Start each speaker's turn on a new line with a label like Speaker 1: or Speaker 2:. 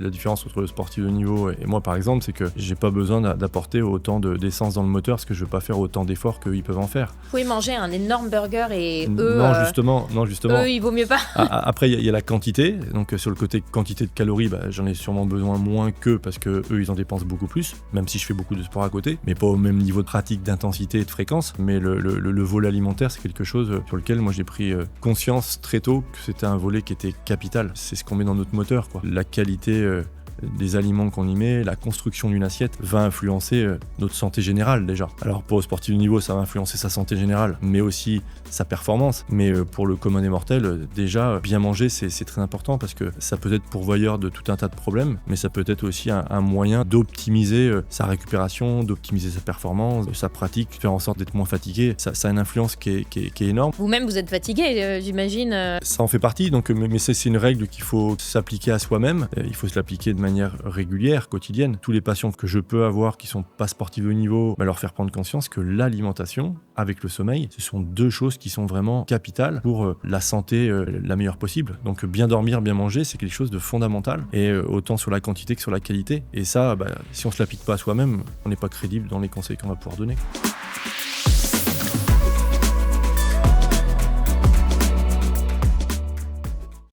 Speaker 1: La différence entre le sportif de haut niveau et moi, par exemple, c'est que j'ai pas besoin d'apporter autant d'essence dans le moteur parce que je veux pas faire autant d'efforts qu'ils peuvent en faire.
Speaker 2: Vous pouvez manger un énorme burger et eux...
Speaker 1: Non, justement.
Speaker 2: Eux, il vaut mieux pas.
Speaker 1: Après, il y a la quantité. Donc, sur le côté quantité de calories, j'en ai sûrement besoin moins qu'eux parce que eux, ils en dépensent beaucoup plus, même si je fais beaucoup de sport à côté, mais pas au même niveau de pratique, d'intensité et de fréquence. Mais le volet alimentaire, c'est quelque chose sur lequel moi j'ai pris conscience très tôt que c'était un volet qui était capital. C'est ce qu'on met dans notre moteur, quoi. La qualité des aliments qu'on y met, la construction d'une assiette va influencer notre santé générale déjà. Alors pour le sportif de niveau, ça va influencer sa santé générale, mais aussi sa performance. Mais pour le commun des mortels, déjà, bien manger, c'est très important parce que ça peut être pourvoyeur de tout un tas de problèmes, mais ça peut être aussi un moyen d'optimiser sa récupération, d'optimiser sa performance, sa pratique, faire en sorte d'être moins fatigué. Ça a une influence qui est énorme.
Speaker 2: Vous-même, vous êtes fatigué, j'imagine.
Speaker 1: Ça en fait partie, donc, mais c'est une règle qu'il faut s'appliquer à soi-même. Il faut se l'appliquer de manière régulière, quotidienne. Tous les patients que je peux avoir qui sont pas sportifs de haut niveau, leur faire prendre conscience que l'alimentation avec le sommeil, ce sont deux choses qui sont vraiment capitales pour la santé la meilleure possible. Donc bien dormir, bien manger, c'est quelque chose de fondamental, et autant sur la quantité que sur la qualité. Et ça, si on se l'applique pas à soi-même, on n'est pas crédible dans les conseils qu'on va pouvoir donner.